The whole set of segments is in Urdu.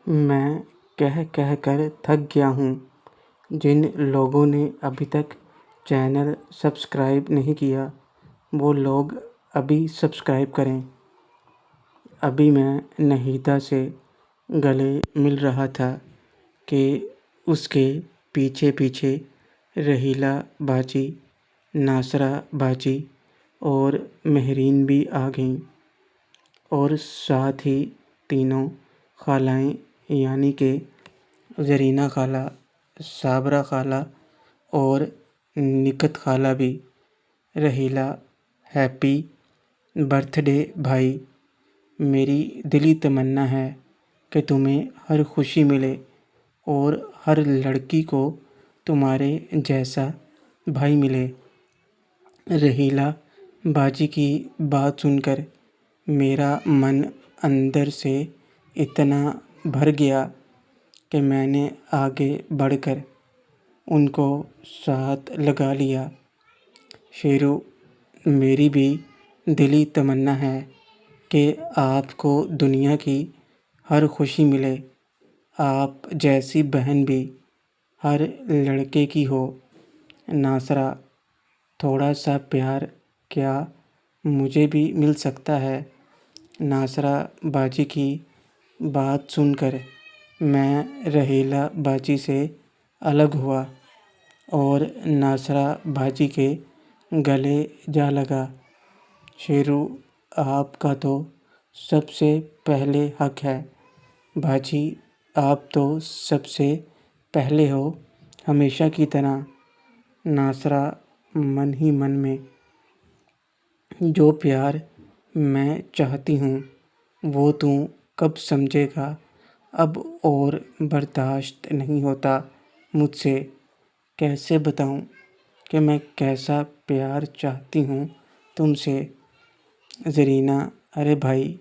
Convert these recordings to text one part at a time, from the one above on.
میں کہہ کہہ کر تھک گیا ہوں۔ جن لوگوں نے ابھی تک چینل سبسکرائب نہیں کیا وہ لوگ ابھی سبسکرائب کریں۔ ابھی میں نہیتا سے گلے مل رہا تھا کہ اس کے پیچھے پیچھے رحیلہ باجی، ناصرہ باجی اور مہرین بھی آ گئیں، اور ساتھ ہی تینوں خالائیں یعنی کہ زرینہ خالہ، صابرہ خالہ اور نکت خالہ بھی۔ رحیلہ: ہیپی برتھ ڈے بھائی! میری دلی تمنا ہے کہ تمہیں ہر خوشی ملے اور ہر لڑکی کو تمہارے جیسا بھائی ملے۔ رحیلہ باجی کی بات سن کر میرا من اندر سے اتنا بھر گیا کہ میں نے آگے بڑھ کر ان کو ساتھ لگا لیا۔ شیرو، میری بھی دلی تمنا ہے کہ آپ کو دنیا کی ہر خوشی ملے، آپ جیسی بہن بھی ہر لڑکے کی ہو۔ ناصرہ: تھوڑا سا پیار کیا مجھے بھی مل سکتا ہے؟ ناصرہ باجی کی بات سن کر میں رحیلہ باجی سے الگ ہوا اور ناصرہ باجی کے گلے جا لگا۔ شیرو، آپ کا تو سب سے پہلے حق ہے۔ باجی، آپ تو سب سے پہلے ہو، ہمیشہ کی طرح۔ ناصرہ من ہی من میں: جو پیار میں چاہتی ہوں وہ تو کب سمجھے گا، اب اور برداشت نہیں ہوتا مجھ سے۔ کیسے بتاؤں کہ میں کیسا پیار چاہتی ہوں تم سے؟ زرینہ: ارے بھائی،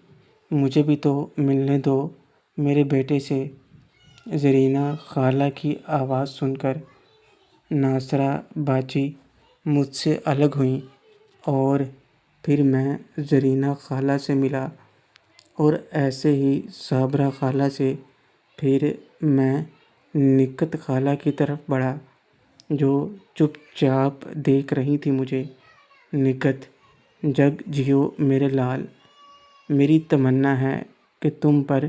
مجھے بھی تو ملنے دو میرے بیٹے سے۔ زرینہ خالہ کی آواز سن کر ناصرہ باجی مجھ سے الگ ہوئیں اور پھر میں زرینہ خالہ سے ملا اور ایسے ہی صابرہ خالہ سے، پھر میں نکت خالہ کی طرف بڑھا جو چپ چاپ دیکھ رہی تھی مجھے۔ نکت: جگ جیو میرے لال، میری تمنا ہے کہ تم پر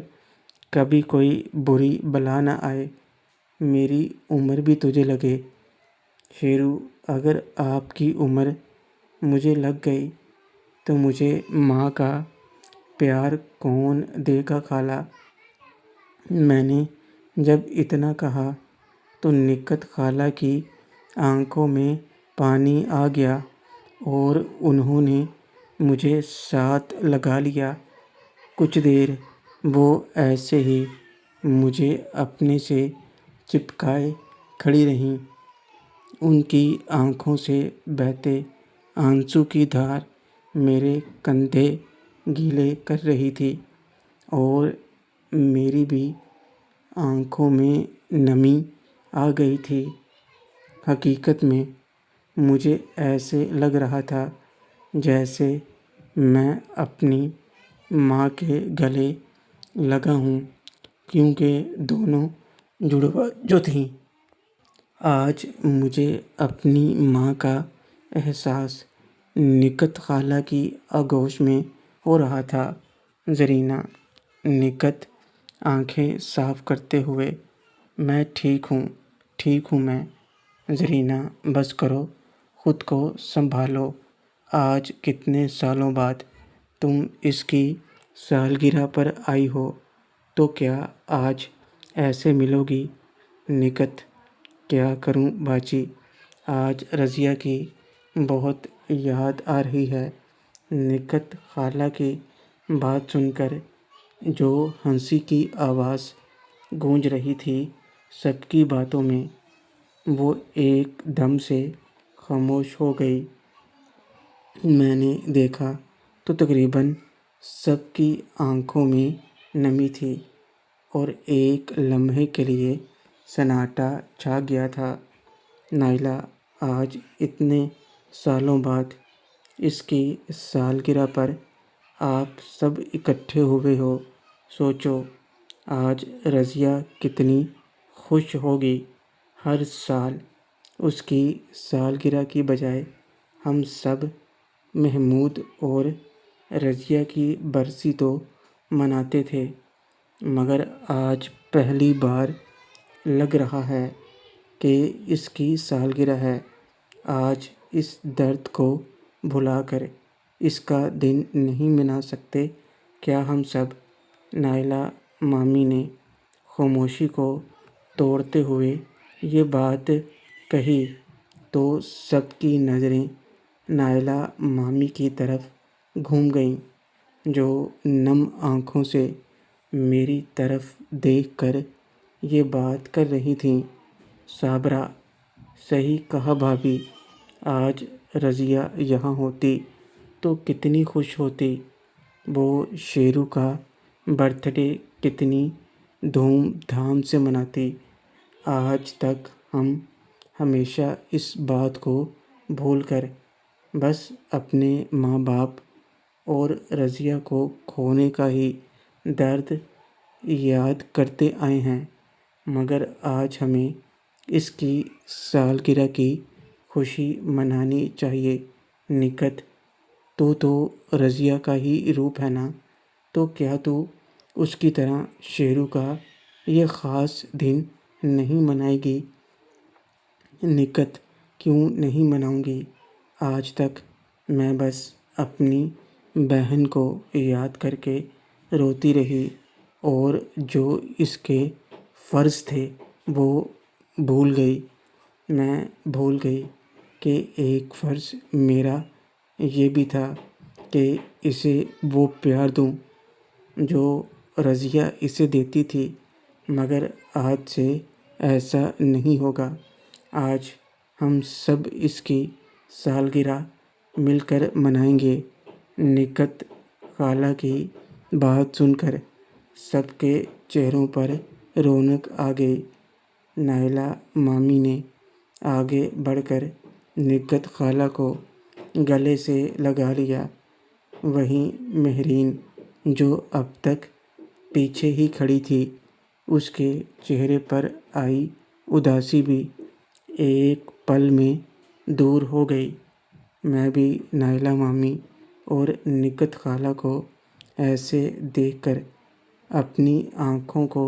کبھی کوئی بری بلا نہ آئے، میری عمر بھی تجھے لگے۔ شیرو: اگر آپ کی عمر مجھے لگ گئی تو مجھے ماں کا پیار کون دے گا خالہ؟ میں نے جب اتنا کہا تو نکت خالہ کی آنکھوں میں پانی آ گیا اور انہوں نے مجھے ساتھ لگا لیا۔ کچھ دیر وہ ایسے ہی مجھے اپنے سے چپکائے کھڑی رہیں۔ ان کی آنکھوں سے بہتے آنسو کی دھار میرے کندھے گیلے کر رہی تھی اور میری بھی آنکھوں میں نمی آ گئی تھی۔ حقیقت میں مجھے ایسے لگ رہا تھا جیسے میں اپنی ماں کے گلے لگا ہوں، کیونکہ دونوں جڑواں جو تھیں۔ آج مجھے اپنی ماں کا احساس نکت خالہ کی آغوش میں ہو رہا تھا۔ زرینہ: نکت آنکھیں صاف کرتے ہوئے: میں ٹھیک ہوں میں۔ زرینہ: بس کرو، خود کو سنبھالو، آج کتنے سالوں بعد تم اس کی سالگرہ پر آئی ہو تو کیا آج ایسے ملو گی؟ نکت: کیا کروں باجی، آج رضیہ کی بہت یاد آ رہی ہے۔ نکت خالہ کی بات سن کر جو ہنسی کی آواز گونج رہی تھی سب کی باتوں میں، وہ ایک دم سے خاموش ہو گئی۔ میں نے دیکھا تو تقریباً سب کی آنکھوں میں نمی تھی اور ایک لمحے کے لیے سناٹا چھا گیا تھا۔ نائلہ: آج اتنے سالوں بعد اس کی سالگرہ پر آپ سب اکٹھے ہوئے ہو، سوچو آج رضیہ کتنی خوش ہوگی۔ ہر سال اس کی سالگرہ کی بجائے ہم سب محمود اور رضیہ کی برسی تو مناتے تھے، مگر آج پہلی بار لگ رہا ہے کہ اس کی سالگرہ ہے۔ آج اس درد کو بھلا کر اس کا دن نہیں منا سکتے کیا ہم سب؟ نائلہ مامی نے خاموشی کو توڑتے ہوئے یہ بات کہی تو سب کی نظریں نائلہ مامی کی طرف گھوم گئیں، جو نم آنکھوں سے میری طرف دیکھ کر یہ بات کر رہی تھیں۔ صابرہ، صحیح کہا بھابھی، آج رضیہ یہاں ہوتی تو کتنی خوش ہوتی۔ وہ شیرو کا برتھ ڈے کتنی دھوم دھام سے مناتی۔ آج تک ہم ہمیشہ اس بات کو بھول کر بس اپنے ماں باپ اور رضیہ کو کھونے کا ہی درد یاد کرتے آئے ہیں، مگر آج ہمیں اس کی سالگرہ کی خوشی منانی چاہیے۔ نکھت، تو رضیہ کا ہی روپ ہے نا، تو کیا تو اس کی طرح شیرو کا یہ خاص دن نہیں منائے گی؟ نکھت، کیوں نہیں مناؤں گی؟ آج تک میں بس اپنی بہن کو یاد کر کے روتی رہی اور جو اس کے فرض تھے وہ بھول گئی۔ میں بھول گئی کہ ایک فرض میرا یہ بھی تھا کہ اسے وہ پیار دوں جو رضیہ اسے دیتی تھی، مگر آج سے ایسا نہیں ہوگا۔ آج ہم سب اس کی سالگرہ مل کر منائیں گے۔ نکھت خالہ کی بات سن کر سب کے چہروں پر رونق آ گئی۔ نائلہ مامی نے آگے بڑھ کر نکھت خالہ کو گلے سے لگا لیا۔ وہیں مہرین، جو اب تک پیچھے ہی کھڑی تھی، اس کے چہرے پر آئی اداسی بھی ایک پل میں دور ہو گئی۔ میں بھی نائلہ مامی اور نکھت خالہ کو ایسے دیکھ کر اپنی آنکھوں کو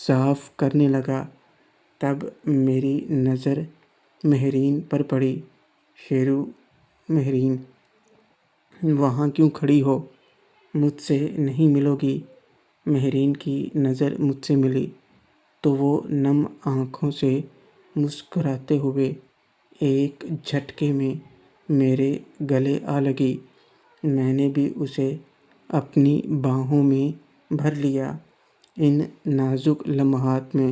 صاف کرنے لگا۔ تب میری نظر مہرین پر پڑی۔ شیرو، مہرین، وہاں کیوں کھڑی ہو؟ مجھ سے نہیں ملو گی؟ مہرین کی نظر مجھ سے ملی تو وہ نم آنکھوں سے مسکراتے ہوئے ایک جھٹکے میں میرے گلے آ لگی۔ میں نے بھی اسے اپنی باہوں میں بھر لیا۔ ان نازک لمحات میں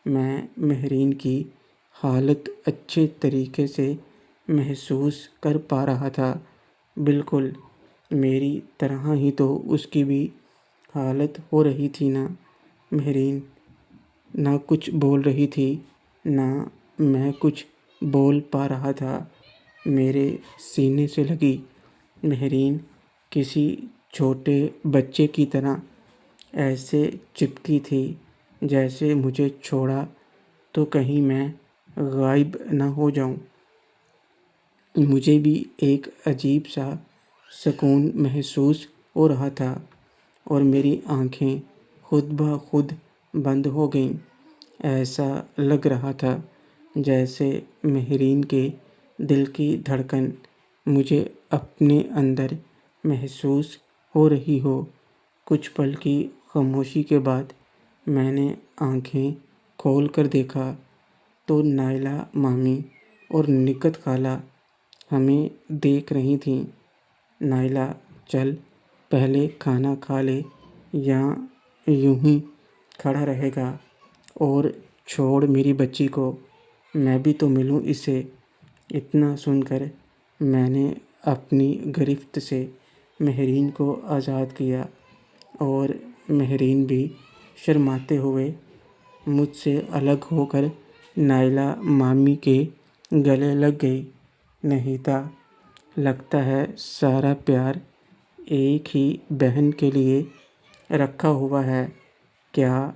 میں مہرین کی حالت اچھے طریقے سے محسوس کر پا رہا تھا۔ بالکل میری طرح ہی تو اس کی بھی حالت ہو رہی تھی نا۔ مہرین نہ کچھ بول رہی تھی، نہ میں کچھ بول پا رہا تھا۔ میرے سینے سے لگی۔ مہرین کسی چھوٹے بچے کی طرح ایسے چپکی تھی جیسے مجھے چھوڑا تو کہیں میں غائب نہ ہو جاؤں۔ مجھے بھی ایک عجیب سا سکون محسوس ہو رہا تھا اور میری آنکھیں خود بخود بند ہو گئیں۔ ایسا لگ رہا تھا جیسے مہرین کے دل کی دھڑکن مجھے اپنے اندر محسوس ہو رہی ہو۔ کچھ پل کی خاموشی کے بعد میں نے آنکھیں کھول کر دیکھا تو نائلہ مامی اور نکھت خالہ ہمیں دیکھ رہی تھیں۔ نائلہ، چل پہلے کھانا کھا لے یا یوں ہی کھڑا رہے گا؟ اور چھوڑ میری بچی کو، میں بھی تو ملوں اس سے۔ اتنا سن کر میں نے اپنی گرفت سے مہرین کو آزاد کیا اور مہرین بھی شرماتے ہوئے مجھ سے الگ ہو کر نائلہ مامی کے گلے لگ گئی۔ نہیتا، لگتا ہے سارا پیار ایک ہی بہن کے لیے رکھا ہوا ہے۔ کیا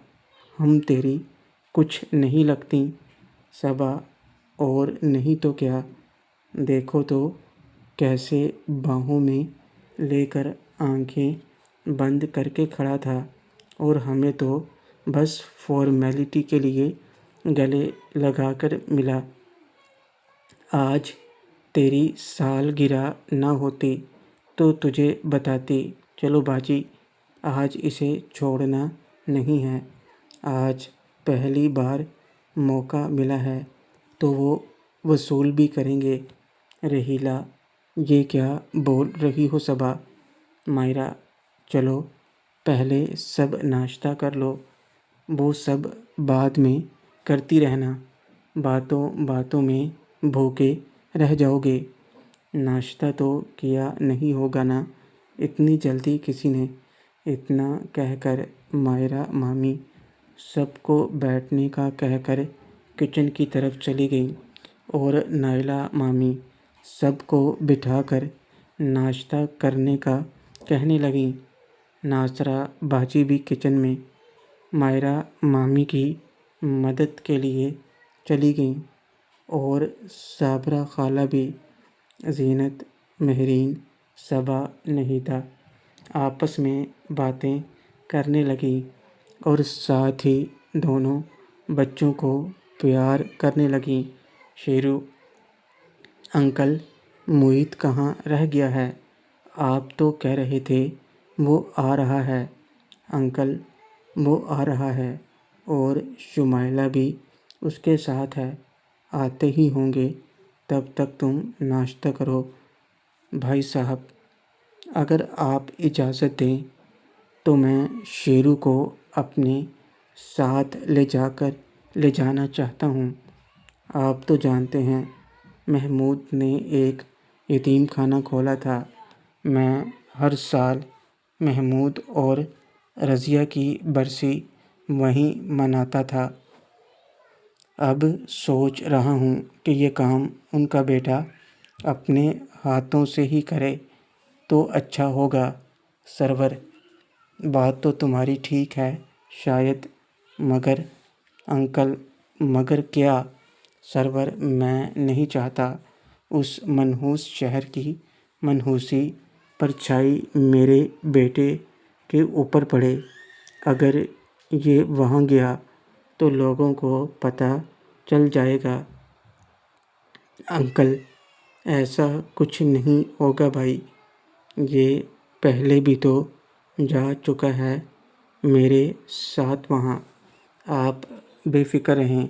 ہم تیری کچھ نہیں لگتیں صبا؟ اور نہیں تو کیا، دیکھو تو کیسے باہوں میں لے کر آنکھیں بند کر کے کھڑا تھا، اور ہمیں تو بس فارمیلٹی کے لیے گلے لگا کر ملا۔ آج تیری سالگرہ نہ ہوتی تو تجھے بتاتی، چلو باجی آج اسے چھوڑنا نہیں ہے، آج پہلی بار موقع ملا ہے تو وہ وصول بھی کریں گے۔ رحیلہ: یہ کیا بول رہی ہو صبا؟ مائرہ: چلو پہلے سب ناشتہ کر لو، وہ سب بعد میں کرتی رہنا، باتوں باتوں میں بھوکے رہ جاؤ گے۔ ناشتہ تو کیا نہیں ہوگا نا اتنی جلدی کسی نے؟ اتنا کہہ کر مائرہ مامی سب کو بیٹھنے کا کہہ کر کچن کی طرف چلی گئیں، اور نائلہ مامی سب کو بٹھا کر ناشتہ کرنے کا کہنے لگیں۔ ناصرہ باجی بھی کچن میں مائرہ مامی کی مدد کے لیے چلی گئیں، اور صابرہ خالہ بھی۔ زینت، مہرین، صبا، نہیدہ آپس میں باتیں کرنے لگیں، اور ساتھ ہی دونوں بچوں کو پیار کرنے لگیں۔ شیرو: انکل موہت کہاں رہ گیا ہے؟ آپ تو کہہ رہے تھے وہ آ رہا ہے۔ انکل وہ آ رہا ہے، اور شمائلہ بھی اس کے ساتھ ہے، آتے ہی ہوں گے، تب تک تم ناشتہ کرو۔ بھائی صاحب اگر آپ اجازت دیں تو میں شیرو کو اپنے ساتھ لے جانا چاہتا ہوں۔ آپ تو جانتے ہیں محمود نے ایک یتیم خانہ کھولا تھا، میں ہر سال محمود اور رضیہ کی برسی وہیں مناتا تھا۔ اب سوچ رہا ہوں کہ یہ کام ان کا بیٹا اپنے ہاتھوں سے ہی کرے تو اچھا ہوگا۔ سرور: بات تو تمہاری ٹھیک ہے شاید، مگر انکل مگر کیا؟ سرور: میں نہیں چاہتا اس منحوس شہر کی منحوسی پرچھائی میرے بیٹے کے اوپر پڑے، اگر یہ وہاں گیا تو لوگوں کو پتہ چل جائے گا۔ انکل ایسا کچھ نہیں ہوگا بھائی، یہ پہلے بھی تو جا چکا ہے میرے ساتھ وہاں، آپ بے فکر رہیں،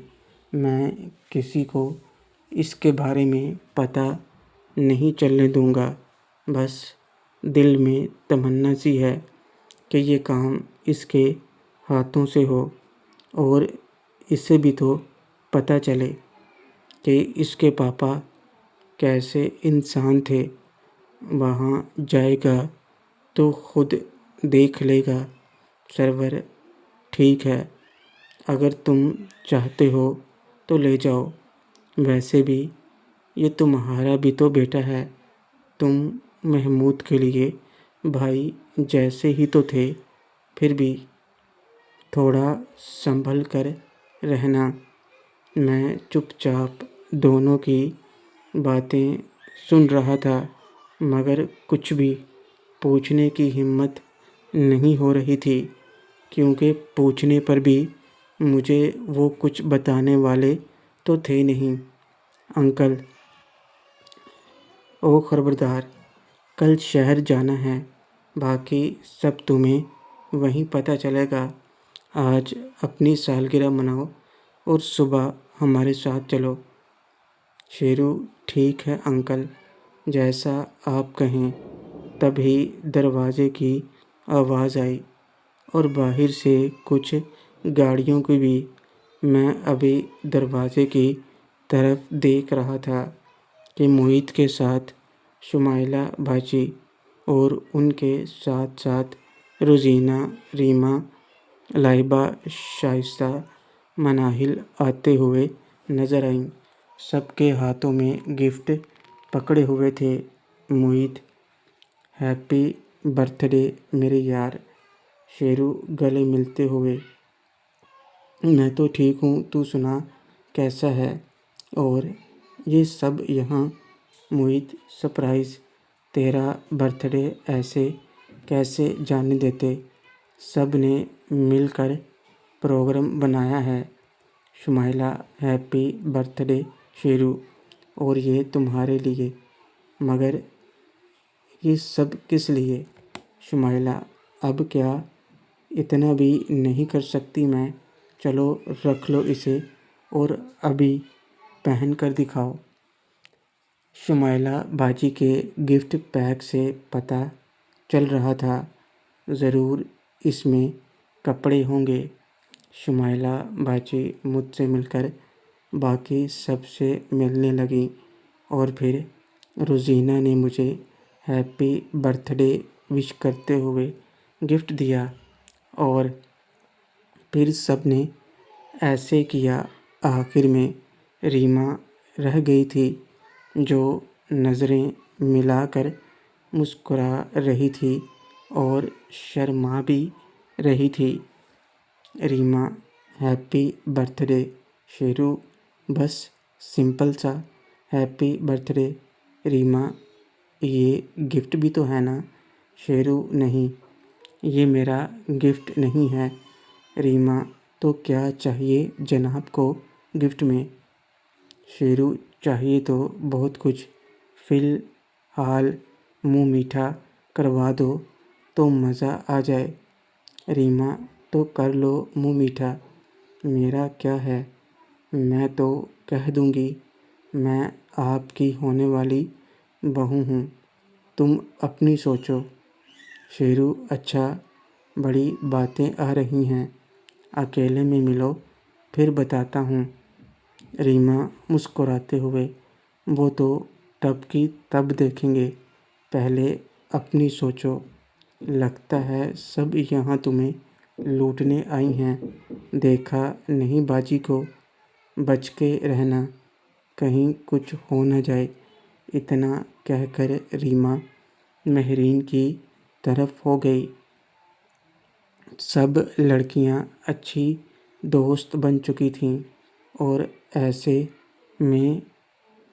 میں کسی کو اس کے بارے میں پتہ نہیں چلنے دوں گا۔ بس دل میں تمنا سی ہے کہ یہ کام اس کے ہاتھوں سے ہو، اور اسے بھی تو پتہ چلے کہ اس کے پاپا کیسے انسان تھے۔ وہاں جائے گا تو خود دیکھ لے گا۔ سرور: ٹھیک ہے، اگر تم چاہتے ہو تو لے جاؤ، ویسے بھی یہ تمہارا بھی تو بیٹا ہے، تم محمود کے لیے بھائی جیسے ہی تو تھے، پھر بھی تھوڑا سنبھل کر رہنا۔ میں چپ چاپ دونوں کی باتیں سن رہا تھا، مگر کچھ بھی پوچھنے کی ہمت نہیں ہو رہی تھی، کیونکہ پوچھنے پر بھی مجھے وہ کچھ بتانے والے تو تھے نہیں۔ انکل: او خبردار، کل شہر جانا ہے، باقی سب تمہیں وہیں پتہ چلے گا۔ آج اپنی سالگرہ مناؤ اور صبح ہمارے ساتھ چلو۔ شیرو: ٹھیک ہے انکل، جیسا آپ کہیں۔ تبھی دروازے کی آواز آئی، اور باہر سے کچھ گاڑیوں کی بھی۔ میں ابھی دروازے کی طرف دیکھ رہا تھا کہ موہت کے ساتھ شمائلہ باجی اور ان کے ساتھ ساتھ روزینہ، ریما، لائبہ، شائستہ، مناہل آتے ہوئے نظر آئیں۔ سب کے ہاتھوں میں گفٹ پکڑے ہوئے تھے۔ موہت: ہیپی برتھ ڈے میرے یار۔ شیرو گلے ملتے ہوئے۔ میں تو ٹھیک ہوں، تو سنا کیسا ہے؟ اور یہ سب یہاں؟ موہت سرپرائز، تیرا برتھ ڈے ایسے کیسے جانے دیتے؟ سب نے مل کر پروگرام بنایا ہے۔ شمائلہ: ہیپی برتھ ڈے شیرو، اور یہ تمہارے لیے۔ مگر یہ سب کس لیے؟ شمائلہ: اب کیا اتنا بھی نہیں کر سکتی میں؟ چلو رکھ لو اسے اور ابھی پہن کر دکھاؤ۔ شمائلہ باجی کے گفٹ پیک سے پتہ چل رہا تھا، ضرور اس میں کپڑے ہوں گے۔ شمائلہ باجی مجھ سے مل کر باقی سب سے ملنے لگیں، اور پھر روزینہ نے مجھے ہیپی برتھ ڈے وش کرتے ہوئے گفٹ دیا، اور پھر سب نے ایسے کیا۔ آخر میں ریما رہ گئی تھی، جو نظریں ملا کر مسکرا رہی تھی اور شرما بھی رہی تھی۔ ریما: ہیپی برتھ ڈے شیرو، بس سمپل سا ہیپی برتھ ڈے۔ ریما: یہ گفٹ بھی تو ہے نا؟ شیرو: نہیں، یہ میرا گفٹ نہیں ہے۔ ریما: تو کیا چاہیے جناب کو گفٹ میں؟ شیرو: چاہیے تو بہت کچھ، فی الحال منہ میٹھا کروا دو تو مزہ آ جائے۔ ریما: تو کر لو منہ میٹھا، میرا کیا ہے، میں تو کہہ دوں گی، میں آپ کی ہونے والی بہو ہوں، تم اپنی سوچو۔ شیرو: اچھا، بڑی باتیں آ رہی ہیں، اکیلے میں ملو پھر بتاتا ہوں۔ ریما مسکراتے ہوئے: وہ تو تب کی تب دیکھیں گے، پہلے اپنی سوچو۔ لگتا ہے سب یہاں تمہیں لوٹنے آئی ہیں، دیکھا نہیں باجی کو، بچ کے رہنا، کہیں کچھ ہو نہ جائے۔ اتنا کہہ کر ریما مہرین کی طرف ہو گئی۔ سب لڑکیاں اچھی دوست بن چکی تھیں اور ایسے میں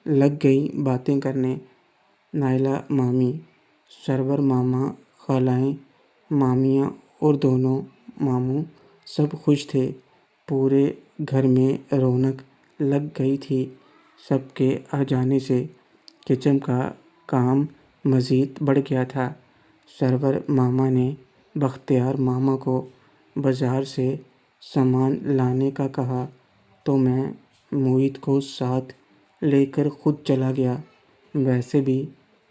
لگ گئیں باتیں کرنے۔ نائلہ مامی، سرور ماما، خالائیں، مامیاں اور دونوں ماموں سب خوش تھے۔ پورے گھر میں رونق لگ گئی تھی۔ سب کے آ جانے سے کچن کا کام مزید بڑھ گیا تھا۔ سرور ماما نے بختیار ماما کو بازار سے سامان لانے کا کہا تو میں موہت کو ساتھ لے کر خود چلا گیا۔ ویسے بھی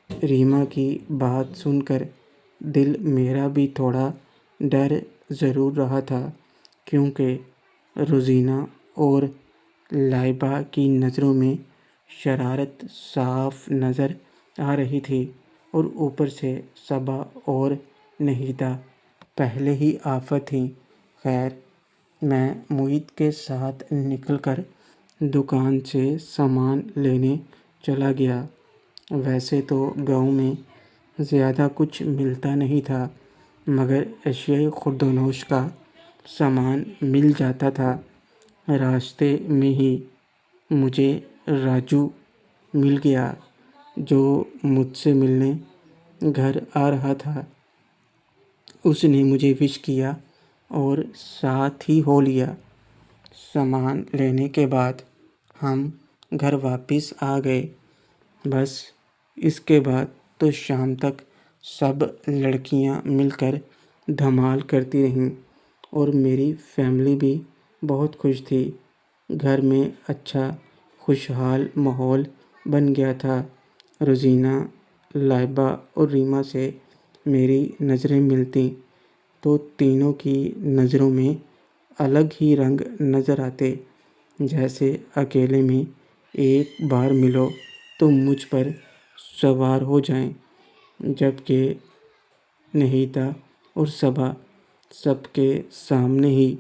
ریما کی بات سن کر دل میرا بھی تھوڑا ڈر ضرور رہا تھا، کیونکہ روزینہ اور لائبہ کی نظروں میں شرارت صاف نظر آ رہی تھی، اور اوپر سے صبا اور نہیدہ پہلے ہی آفت تھیں۔ خیر، میں موہت کے ساتھ نکل کر دکان سے سامان لینے چلا گیا۔ ویسے تو گاؤں میں زیادہ کچھ ملتا نہیں تھا، مگر اشیائے خوردونوش کا سامان مل جاتا تھا۔ راستے میں ہی مجھے راجو مل گیا، جو مجھ سے ملنے گھر آ رہا تھا۔ اس نے مجھے وش کیا اور ساتھ ہی ہو لیا۔ سامان لینے کے بعد ہم گھر واپس آ گئے۔ بس اس کے بعد تو شام تک سب لڑکیاں مل کر دھمال کرتی رہیں، اور میری فیملی بھی بہت خوش تھی۔ گھر میں اچھا خوشحال ماحول بن گیا تھا۔ روزینہ، لائبہ اور ریما سے میری نظریں ملتیں تو تینوں کی نظروں میں الگ ہی رنگ نظر آتے، جیسے اکیلے میں ایک بار ملو تو مجھ پر سوار ہو جائیں۔ جبکہ نہیدہ اور صبا سب کے سامنے ہی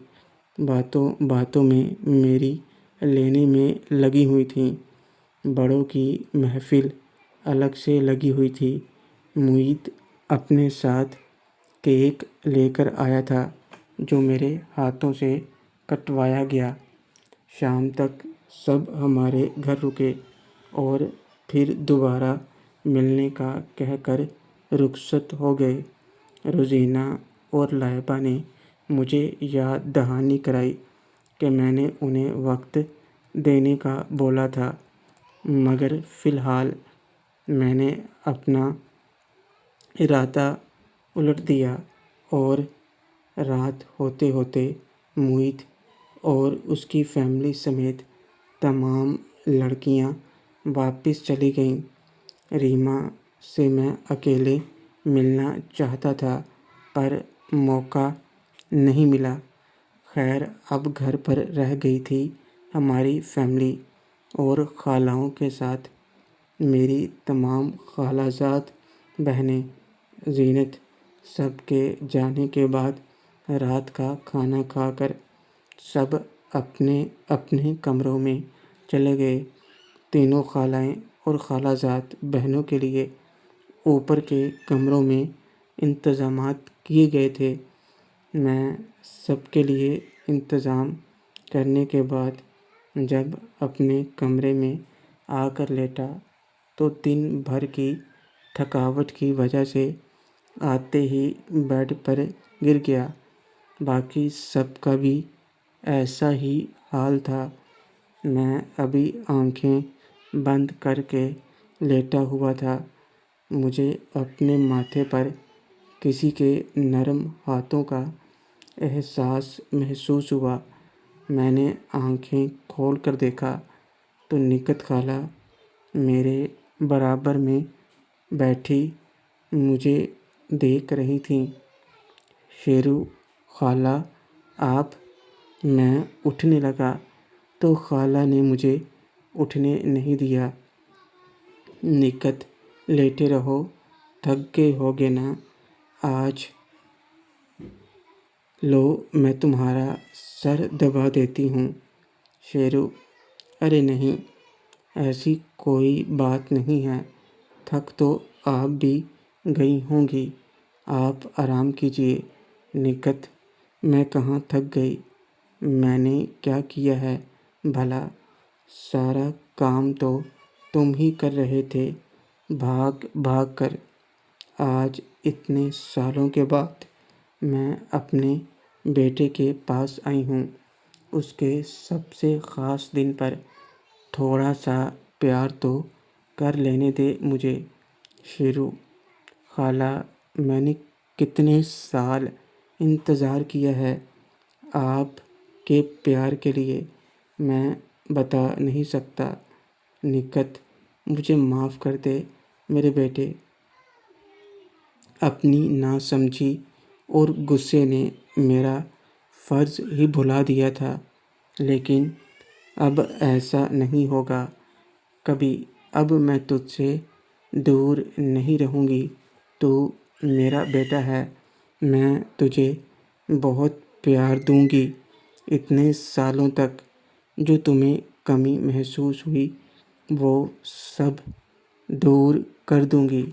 باتوں باتوں میں میری لینے میں لگی ہوئی تھیں۔ بڑوں کی محفل الگ سے لگی ہوئی تھی۔ موہت اپنے ساتھ کیک لے کر آیا تھا جو میرے ہاتھوں سے کٹوایا گیا۔ شام تک سب ہمارے گھر رکے اور پھر دوبارہ ملنے کا کہہ کر رخصت ہو گئے۔ روزینہ اور لائبہ نے مجھے یاد دہانی کرائی کہ میں نے انہیں وقت دینے کا بولا تھا، مگر فی الحال میں نے اپنا ارادہ الٹ دیا اور رات ہوتے ہوتے محیط اور اس کی فیملی سمیت تمام لڑکیاں واپس چلی گئیں۔ ریما سے میں اکیلے ملنا چاہتا تھا پر موقع نہیں ملا۔ خیر اب گھر پر رہ گئی تھی ہماری فیملی اور خالاؤں کے ساتھ میری تمام خالہ زاد بہنیں۔ زینت سب کے جانے کے بعد رات کا کھانا کھا کر سب اپنے اپنے کمروں میں چلے گئے۔ تینوں خالائیں اور خالہ زاد بہنوں کے لیے اوپر کے کمروں میں انتظامات کیے گئے تھے۔ میں سب کے لیے انتظام کرنے کے بعد جب اپنے کمرے میں آ کر لیٹا تو دن بھر کی تھکاوٹ کی وجہ سے آتے ہی بیڈ پر گر گیا۔ باقی سب کا بھی ایسا ہی حال تھا۔ میں ابھی آنکھیں بند کر کے لیٹا ہوا تھا، مجھے اپنے ماتھے پر کسی کے نرم ہاتھوں کا احساس محسوس ہوا۔ میں نے آنکھیں کھول کر دیکھا تو نکہت خالہ میرے برابر میں بیٹھی مجھے دیکھ رہی تھیں۔ شیرو خالہ آپ۔ میں اٹھنے لگا تو خالہ نے مجھے اٹھنے نہیں دیا۔ نکہت لیٹے رہو، تھک گئے ہوگے نا آج، لو میں تمہارا سر دبا دیتی ہوں۔ شیرو ارے نہیں، ایسی کوئی بات نہیں ہے، تھک تو آپ بھی گئی ہوں گی، آپ آرام کیجیے۔ نکہت میں کہاں تھک گئی، میں نے کیا کیا ہے بھلا، سارا کام تو تم ہی کر رہے تھے بھاگ بھاگ کر۔ آج اتنے سالوں کے بعد میں اپنے بیٹے کے پاس آئی ہوں، اس کے سب سے خاص دن پر تھوڑا سا پیار تو کر لینے دے مجھے۔ شیرو خالہ میں نے کتنے سال انتظار کیا ہے آپ کے پیار کے لیے، میں بتا نہیں سکتا۔ نکہت مجھے معاف کر دے میرے بیٹے، اپنی ناسمجھی اور غصے نے میرا فرض ہی بھلا دیا تھا، لیکن اب ایسا نہیں ہوگا کبھی۔ اب میں تجھ سے دور نہیں رہوں گی، تو میرا بیٹا ہے، میں تجھے بہت پیار دوں گی۔ اتنے سالوں تک جو تمہیں کمی محسوس ہوئی وہ سب دور کر دوں گی۔